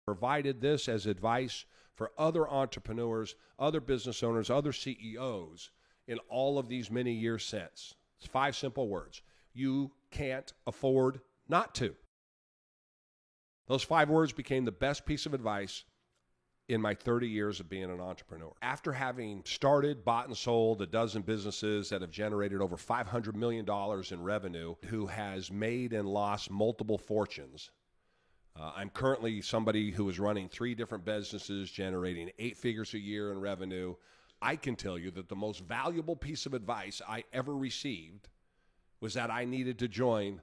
provided this as advice for other entrepreneurs, other business owners, other CEOs in all of these many years since. It's 5 simple words. You can't afford not to. Those 5 words became the best piece of advice in my 30 years of being an entrepreneur. After having started, bought, and sold a dozen businesses that have generated over $500 million in revenue, who has made and lost multiple fortunes, I'm currently somebody who is running 3 different businesses, generating 8 figures a year in revenue. I can tell you that the most valuable piece of advice I ever received was that I needed to join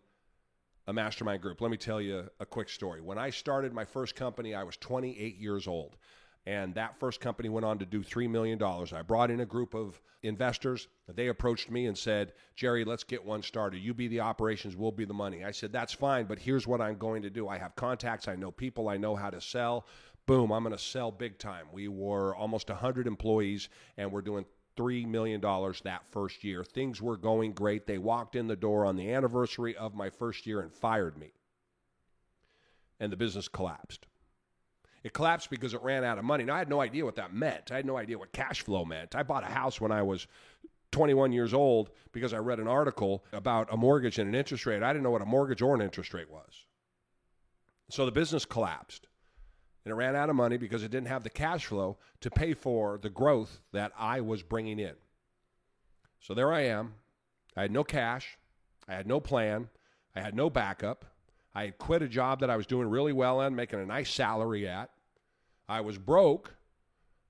a mastermind group. Let me tell you a quick story. When I started my first company, I was 28 years old. And that first company went on to do $3 million. I brought in a group of investors. They approached me and said, Jerry, let's get one started. You be the operations, we'll be the money. I said, that's fine, but here's what I'm going to do. I have contacts, I know people, I know how to sell. Boom, I'm going to sell big time. We were almost 100 employees, and we're doing $3 million that first year. Things were going great. They walked in the door on the anniversary of my first year and fired me. And the business collapsed. It collapsed because it ran out of money. Now, I had no idea what that meant. I had no idea what cash flow meant. I bought a house when I was 21 years old because I read an article about a mortgage and an interest rate. I didn't know what a mortgage or an interest rate was. So the business collapsed. And it ran out of money because it didn't have the cash flow to pay for the growth that I was bringing in. So there I am. I had no cash. I had no plan. I had no backup. I had quit a job that I was doing really well in, making a nice salary at. I was broke.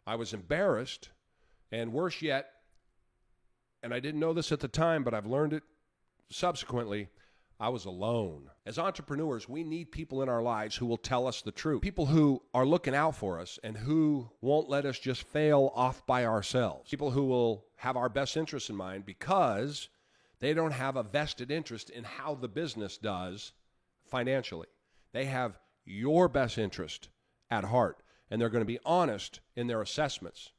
I was embarrassed. And worse yet, and I didn't know this at the time, but I've learned it subsequently, I was alone. As entrepreneurs, we need people in our lives who will tell us the truth. People who are looking out for us and who won't let us just fail off by ourselves. People who will have our best interests in mind because they don't have a vested interest in how the business does financially. They have your best interest at heart, and they're going to be honest in their assessments.